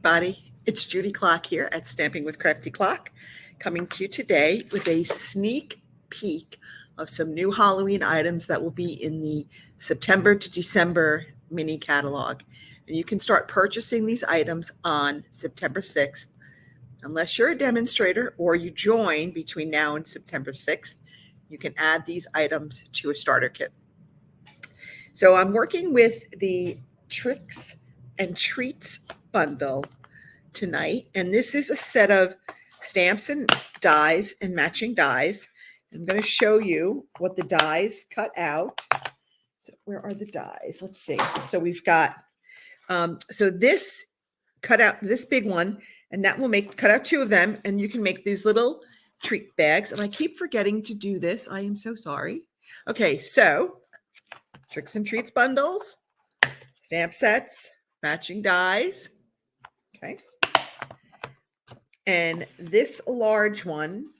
Everybody. It's Judy Clock here at Stamping with Crafty Clock, coming to you today with a sneak peek of some new Halloween items that will be in the September to December mini catalog. And you can start purchasing these items on September 6th. Unless you're a demonstrator or you join between now and September 6th, you can add these items to a starter kit. So I'm working with the Tricks and Treats bundle tonight, and this is a set of stamps and dies and matching dies. I'm going to show you what the dies cut out. So where are the dies? Let's see. So we've got so this cut out this big one, and that will cut out two of them, and you can make these little treat bags. And I keep forgetting to do this. I am so sorry. Okay, so Tricks and Treats bundles, stamp sets, matching dies. Okay. And this large one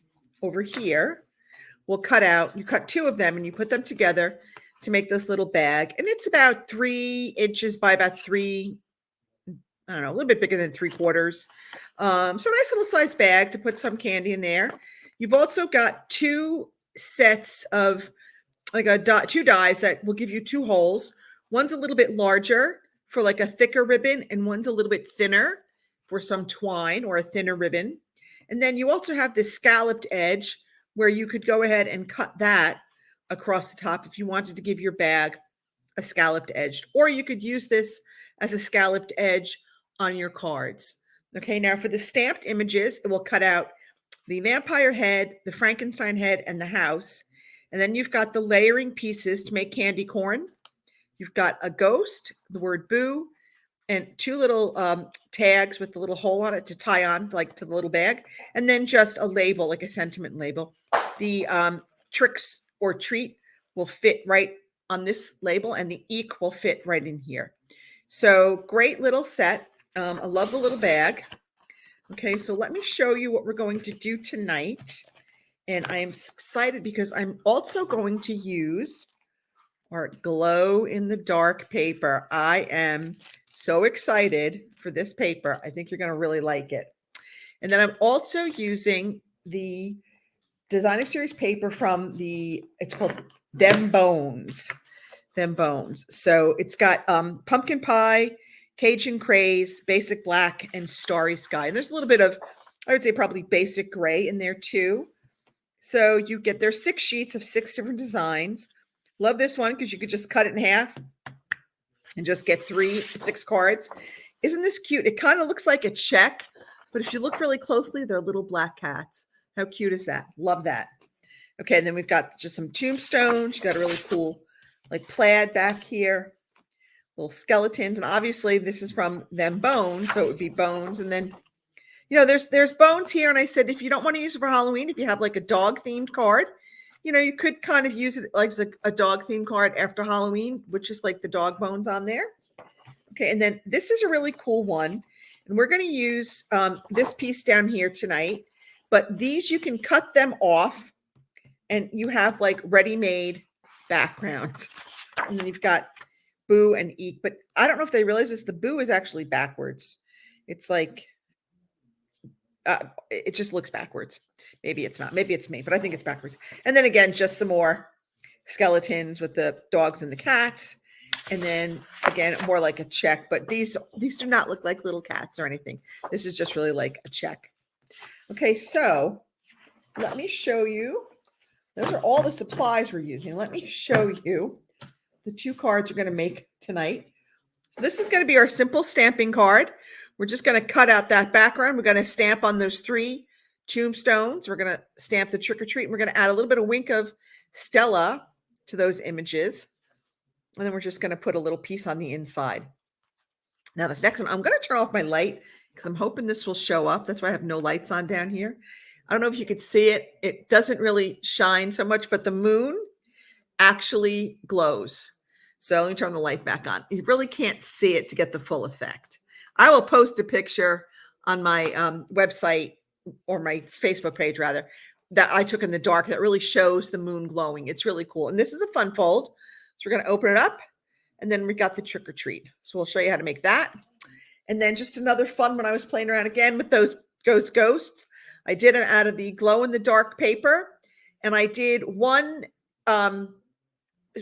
over here will cut out, you cut two of them and you put them together to make this little bag. And it's about 3 inches by about a little bit bigger than 3/4. So a nice little size bag to put some candy in there. You've also got two sets of two dies that will give you two holes. One's a little bit larger for like a thicker ribbon, and one's a little bit thinner for some twine or a thinner ribbon. And then you also have this scalloped edge where you could go ahead and cut that across the top if you wanted to give your bag a scalloped edge, or you could use this as a scalloped edge on your cards. Okay, now for the stamped images, it will cut out the vampire head, the Frankenstein head, and the house. And then you've got the layering pieces to make candy corn. You've got a ghost, the word boo, and two little tags with the little hole on it to tie on like to the little bag. And then just a label, like a sentiment label. The tricks or treat will fit right on this label, and the eek will fit right in here. So great little set. I love the little bag. Okay, so let me show you what we're going to do tonight. And I am excited because I'm also going to use our glow in the dark paper. I am so excited for this paper. I think you're going to really like it. And then I'm also using the Designer Series paper from it's called Them Bones. Them Bones. So it's got pumpkin pie, Cajun craze, basic black, and starry sky. And there's a little bit of, I would say probably basic gray in there too. So you get, there's 6 sheets of 6 different designs. Love this one because you could just cut it in half and just get 6 cards. Isn't this cute? It kind of looks like a check, but if you look really closely, they're little black cats. How cute is that? Love that. Okay, and then we've got just some tombstones. You got a really cool like plaid back here, little skeletons. And obviously this is from Them Bones, so it would be bones. And then, there's bones here. And I said, if you don't want to use it for Halloween, if you have like a dog themed card, you could kind of use it like a dog themed card after Halloween, which is like the dog bones on there. Okay, and then this is a really cool one. And we're going to use this piece down here tonight. But these, you can cut them off and you have like ready-made backgrounds. And then you've got boo and eek. But I don't know if they realize this. The boo is actually backwards. It's like, it just looks backwards. Maybe it's not. Maybe it's me, but I think it's backwards. And then again, just some more skeletons with the dogs and the cats. And then again, more like a check. But these do not look like little cats or anything. This is just really like a check. Okay, so let me show you. Those are all the supplies we're using. Let me show you the 2 cards we're going to make tonight. So this is going to be our simple stamping card. We're just going to cut out that background. We're going to stamp on those 3 tombstones. We're going to stamp the trick or treat. And we're going to add a little bit of wink of Stella to those images. And then we're just going to put a little piece on the inside. Now this next one, I'm going to turn off my light because I'm hoping this will show up. That's why I have no lights on down here. I don't know if you could see it. It doesn't really shine so much, but the moon actually glows. So let me turn the light back on. You really can't see it to get the full effect. I will post a picture on my website or my Facebook page rather that I took in the dark that really shows the moon glowing. It's really cool. And this is a fun fold. So we're going to open it up and then we got the trick or treat. So we'll show you how to make that. And then just another fun when I was playing around again with those ghosts. I did them out of the glow in the dark paper, and I did one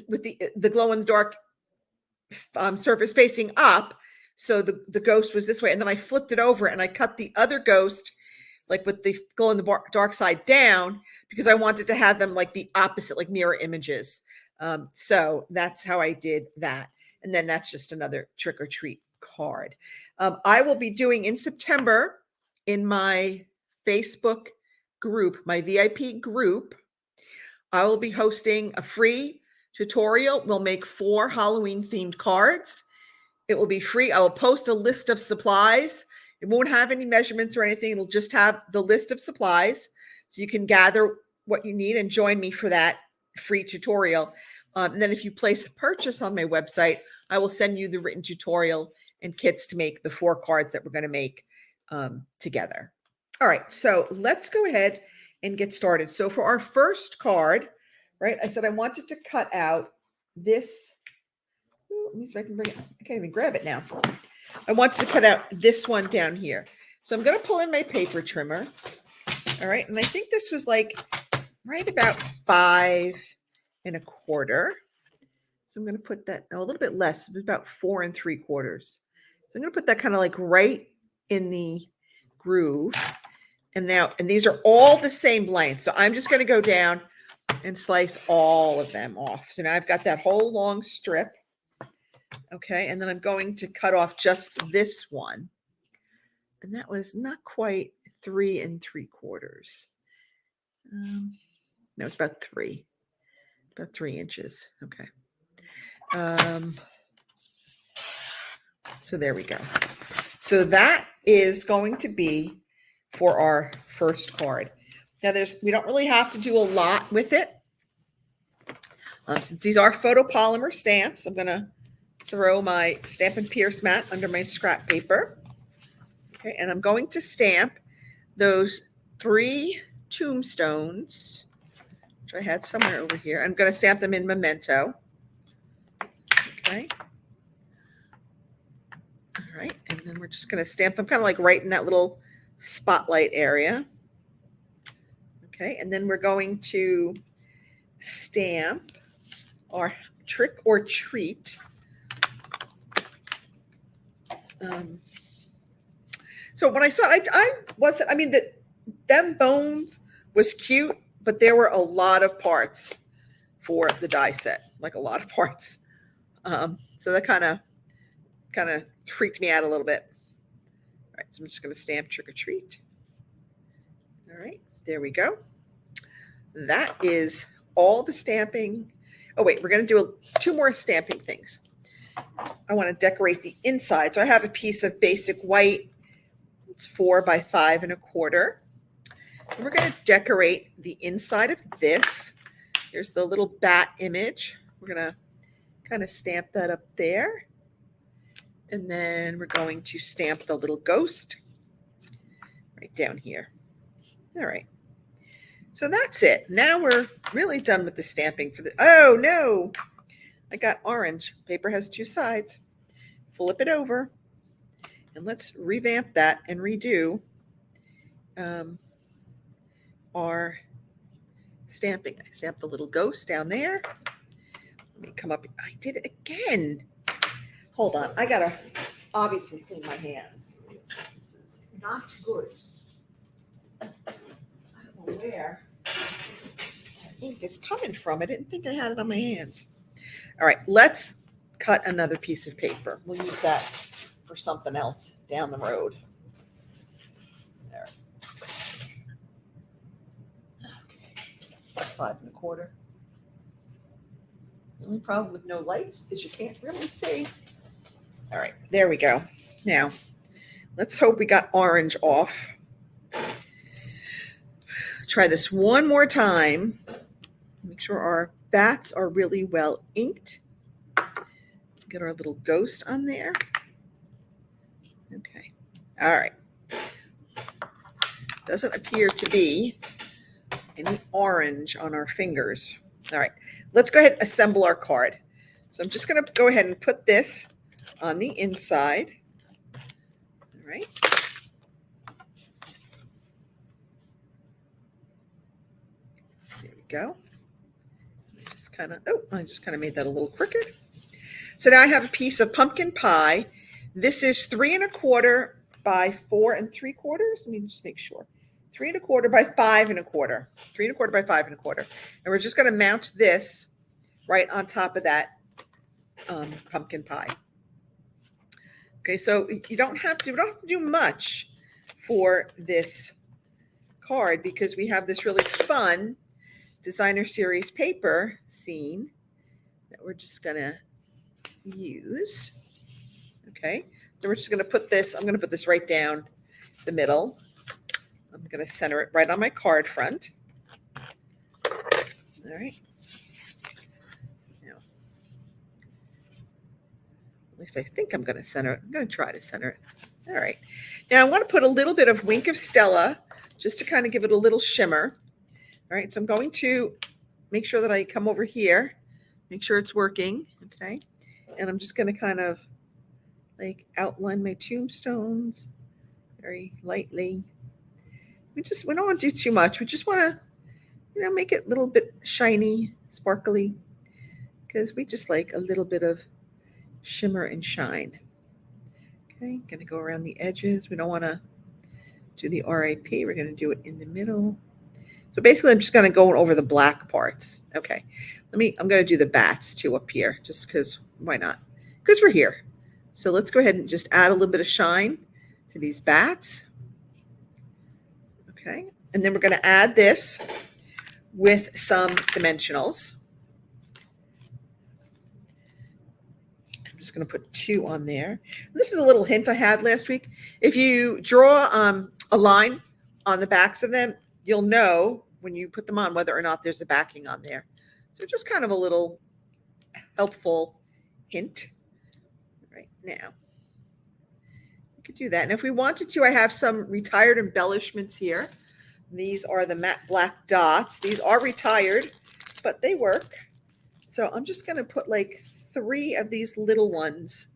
with the glow in the dark surface facing up. So the ghost was this way, and then I flipped it over and I cut the other ghost like with the glow in the dark side down, because I wanted to have them like be opposite, like mirror images. So that's how I did that. And then that's just another trick or treat card. I will be doing in September in my Facebook group, my VIP group, I will be hosting a free tutorial. We'll make 4 Halloween themed cards. It will be free. I will post a list of supplies. It won't have any measurements or anything. It'll just have the list of supplies. So you can gather what you need and join me for that free tutorial. And then if you place a purchase on my website, I will send you the written tutorial and kits to make the 4 cards that we're going to make together. All right, so let's go ahead and get started. So for our first card, right, I said I wanted to cut out this. Let me see if I can bring it. I can't even grab it now. I wanted to cut out this one down here. So I'm going to pull in my paper trimmer. All right. And I think this was like right about 5 1/4. So I'm going to put that, no, a little bit less, about 4 3/4. So I'm going to put that kind of like right in the groove. And now, and these are all the same length. So I'm just going to go down and slice all of them off. So now I've got that whole long strip. Okay, and then I'm going to cut off just this one. And that was not quite 3 3/4. No, it's about 3 inches. Okay. So there we go. So that is going to be for our first card. Now we don't really have to do a lot with it. Since these are photopolymer stamps, I'm going to throw my Stampin' Pierce mat under my scrap paper. Okay, and I'm going to stamp those 3 tombstones, which I had somewhere over here. I'm going to stamp them in Memento. Okay. All right, and then we're just going to stamp them kind of like right in that little spotlight area. Okay, and then we're going to stamp our trick or treat. So when I saw it, I mean, them bones was cute, but there were a lot of parts for the die set, like a lot of parts. So that kind of freaked me out a little bit. All right, so I'm just going to stamp trick or treat. All right, there we go. That is all the stamping. Oh wait, we're going to do 2 more stamping things. I want to decorate the inside. So I have a piece of basic white. It's 4 by 5 1/4. And we're going to decorate the inside of this. Here's the little bat image. We're going to kind of stamp that up there. And then we're going to stamp the little ghost right down here. All right. So that's it. Now we're really done with the stamping for the, oh no, I got orange. Paper has 2 sides. Flip it over. And let's revamp that and redo our stamping. I stamped the little ghost down there. Let me come up. I did it again. Hold on. I got to obviously clean my hands. This is not good. I don't know where that ink is coming from. I didn't think I had it on my hands. All right. Let's cut another piece of paper. We'll use that for something else down the road. There. Okay. That's 5 1/4. The only problem with no lights is you can't really see. All right, there we go. Now, let's hope we got orange off. Try this one more time. Make sure our bats are really well inked. Get our little ghost on there. Okay. All right. Doesn't appear to be any orange on our fingers. All right. Let's go ahead and assemble our card. So I'm just going to go ahead and put this on the inside right. There we go. I just kind of made that a little crooked. So now I have a piece of pumpkin pie. This is 3 1/4 by 4 3/4. Let me just make sure. 3 1/4 by 5 1/4. 3 1/4 by 5 1/4. And we're just going to mount this right on top of that pumpkin pie. Okay, so you don't have to do much for this card because we have this really fun designer series paper scene that we're just going to use. Okay, then we're just going to put this, I'm going to put this right down the middle. I'm going to center it right on my card front. All right. Now, at least I think I'm going to center it. I'm going to try to center it. All right. Now I want to put a little bit of Wink of Stella just to kind of give it a little shimmer. All right, so I'm going to make sure that I come over here, make sure it's working, okay? And I'm just going to kind of like outline my tombstones very lightly. We don't want to do too much. We just want to, make it a little bit shiny, sparkly, because we just like a little bit of shimmer and shine. Okay, going to go around the edges. We don't want to do the RIP. We're going to do it in the middle. So basically, I'm just going to go over the black parts. Okay, I'm going to do the bats too up here, just because, why not? Because we're here. So let's go ahead and just add a little bit of shine to these bats. Okay, and then we're going to add this with some dimensionals. I'm just going to put 2 on there. This is a little hint I had last week. If you draw a line on the backs of them, you'll know when you put them on whether or not there's a backing on there. So just kind of a little helpful hint right now. We could do that. And if we wanted to, I have some retired embellishments here. These are the matte black dots. These are retired, but they work. So I'm just going to put like 3 of these little ones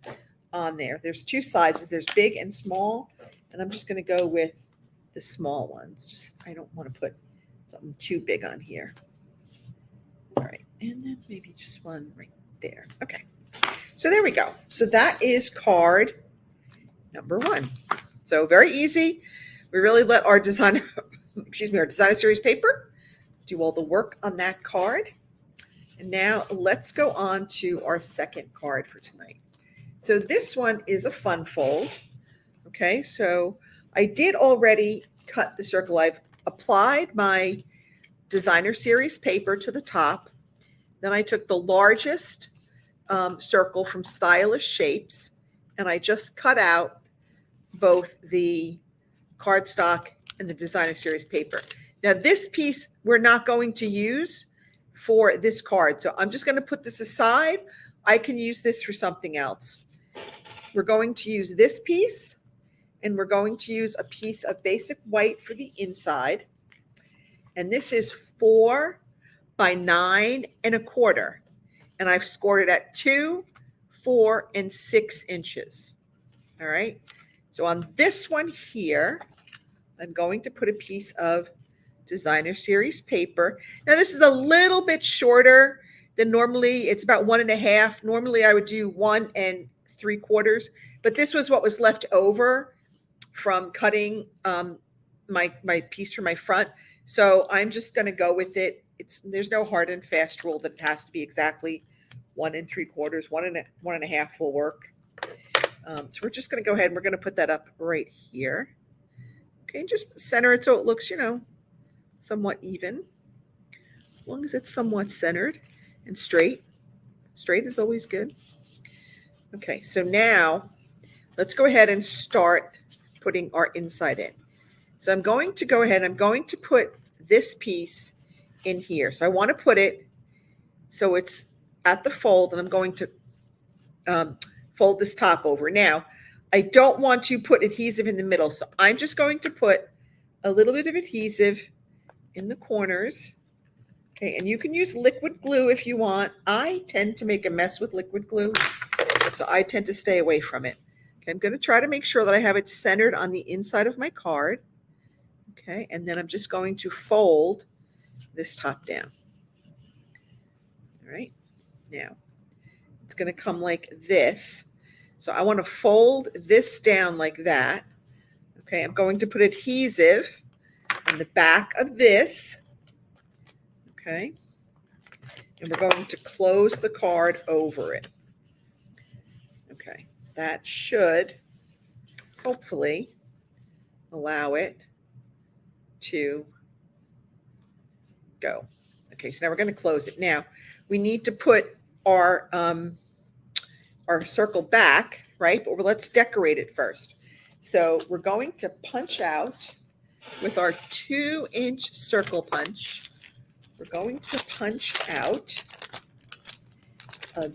on there. There's 2 sizes. There's big and small. And I'm just going to go with the small ones. I don't want to put something too big on here. All right, and then maybe just one right there. Okay, so there we go. So that is card number 1. So very easy. We really let our designer series paper do all the work on that card. And now let's go on to our second card for tonight. So this one is a fun fold. Okay, so I did already cut the circle. I've applied my designer series paper to the top. Then I took the largest circle from Stylish Shapes, and I just cut out both the cardstock and the designer series paper. Now this piece we're not going to use for this card, so I'm just going to put this aside. I can use this for something else. We're going to use this piece, and we're going to use a piece of basic white for the inside. And this is 4 by 9 1/4. And I've scored it at 2, 4, and 6 inches. All right. So on this one here, I'm going to put a piece of designer series paper. Now this is a little bit shorter than normally. It's about 1 1/2. Normally I would do 1 3/4, but this was what was left over from cutting my piece from my front. So I'm just going to go with it. There's no hard and fast rule that it has to be exactly 1 3/4. 1 1/2 will work. So we're just going to go ahead and we're going to put that up right here. Okay, just center it so it looks, somewhat even. As long as it's somewhat centered and straight. Straight is always good. Okay, so now let's go ahead and start putting our inside in. So I'm going to go ahead, I'm going to put this piece in here. So I want to put it so it's at the fold, and I'm going to fold this top over. Now, I don't want to put adhesive in the middle, so I'm just going to put a little bit of adhesive in the corners. Okay, and you can use liquid glue if you want. I tend to make a mess with liquid glue, so I tend to stay away from it. Okay, I'm going to try to make sure that I have it centered on the inside of my card. Okay, and then I'm just going to fold this top down. All right, now it's going to come like this. So I want to fold this down like that. Okay, I'm going to put adhesive on the back of this. Okay, and we're going to close the card over it. Okay, that should hopefully allow it to go. Okay, so now we're going to close it. Now we need to put our circle back, right? But let's decorate it first. So we're going to punch out with our 2-inch circle punch. We're going to punch out a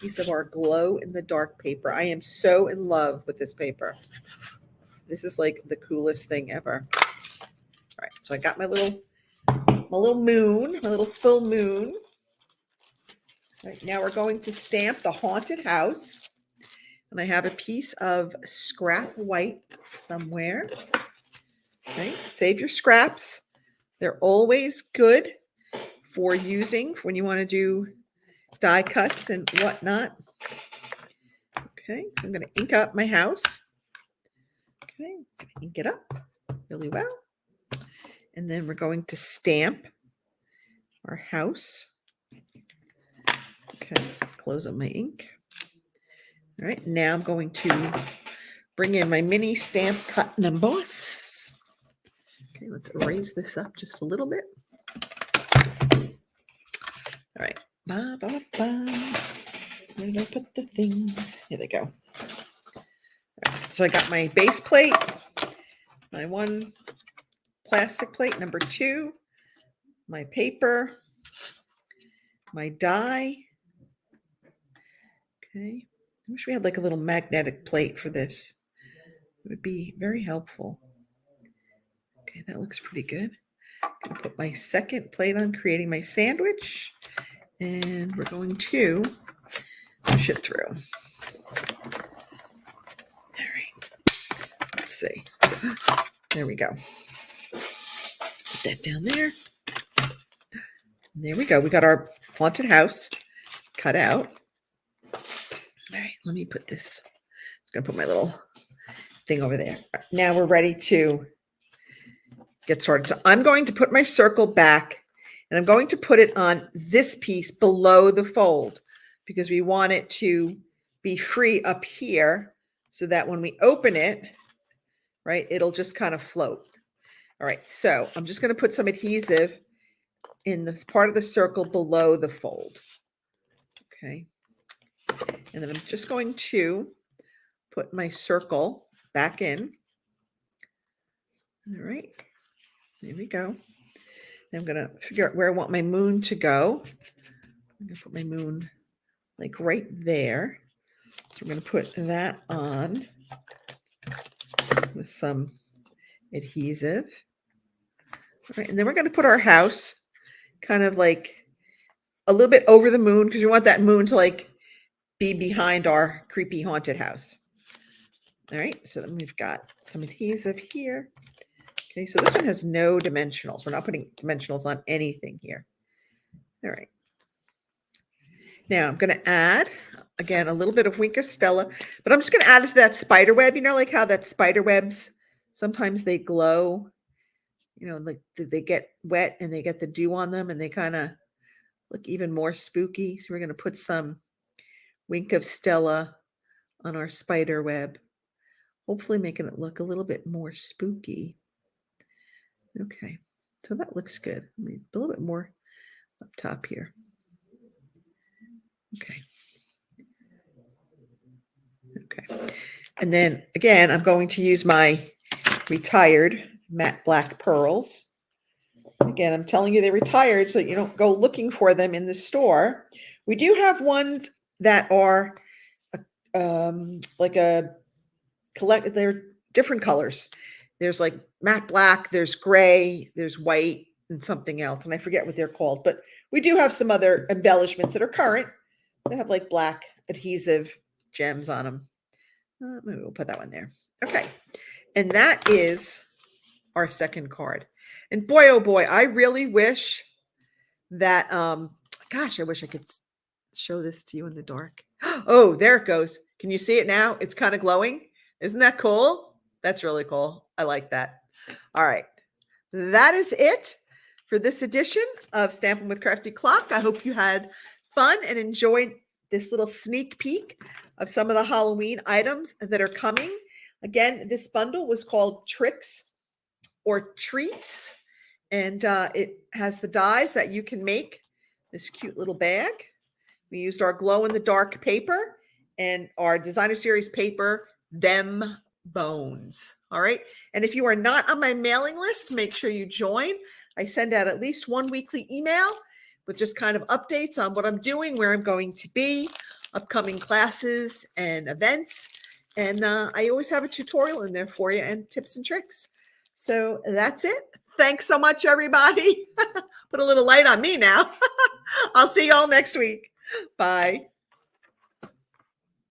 piece of our glow in the dark paper. I am so in love with this paper. This is like the coolest thing ever. All right, so I got my little moon, my little full moon. All right, now we're going to stamp the haunted house. And I have a piece of scrap white somewhere. Okay, save your scraps. They're always good for using when you want to do die cuts and whatnot. Okay, so I'm going to ink up my house. Okay, ink it up really well. And then we're going to stamp our house. Okay, close up my ink. All right, now I'm going to bring in my mini stamp cut and emboss. Okay, let's erase this up just a little bit. All right. Where did I put the things? Here they go. All right, so I got my base plate, my one plastic plate, number 2, my paper, my die. Okay. I wish we had like a little magnetic plate for this. It would be very helpful. Okay, that looks pretty good. I'm going to put my second plate on, creating my sandwich. And we're going to push it through. All right. Let's see. There we go. Put that down there. There we go. We got our haunted house cut out. All right, let me put this. I'm going to put my little thing over there. Now we're ready to get started. So I'm going to put my circle back, and I'm going to put it on this piece below the fold because we want it to be free up here so that when we open it, right, it'll just kind of float. All right, so I'm just going to put some adhesive in this part of the circle below the fold. Okay. And then I'm just going to put my circle back in. All right, there we go. I'm going to figure out where I want my moon to go. I'm going to put my moon like right there. So we're going to put that on with some adhesive. All right, and then we're going to put our house kind of like a little bit over the moon because we want that moon to like be behind our creepy haunted house. All right, so then we've got some adhesive here. Okay, so this one has no dimensionals. We're not putting dimensionals on anything here. All right. Now I'm going to add, again, a little bit of Wink of Stella, but I'm just going to add it to that spider web. You know, like how that spider webs, sometimes they glow, you know, like they get wet and they get the dew on them and they kind of look even more spooky. So we're going to put some Wink of Stella on our spider web, hopefully making it look a little bit more spooky. Okay, so that looks good. Let me a little bit more up top here. Okay. Okay. And then again, I'm going to use my retired matte black pearls. Again, I'm telling you they're retired so that you don't go looking for them in the store. We do have ones that are like a collect. They're different colors. There's like matte black, there's gray, there's white, and something else. And I forget what they're called. But we do have some other embellishments that are current. They have like black adhesive gems on them. Maybe we'll put that one there. Okay. And that is our second card. And boy, oh boy, I really wish that, gosh, I wish I could show this to you in the dark. Oh, there it goes. Can you see it now? It's kind of glowing. Isn't that cool? That's really cool. I like that. All right. That is it for this edition of Stampin' with Crafty Clock. I hope you had fun and enjoyed this little sneak peek of some of the Halloween items that are coming. Again, this bundle was called Tricks or Treats, and it has the dies that you can make this cute little bag. We used our glow-in-the-dark paper and our designer series paper, Them Bones. All right. And if you are not on my mailing list, make sure you join. I send out at least one weekly email with just kind of updates on what I'm doing, where I'm going to be, upcoming classes and events. And I always have a tutorial in there for you and tips and tricks. So that's it. Thanks so much, everybody. Put a little light on me now. I'll see you all next week. Bye.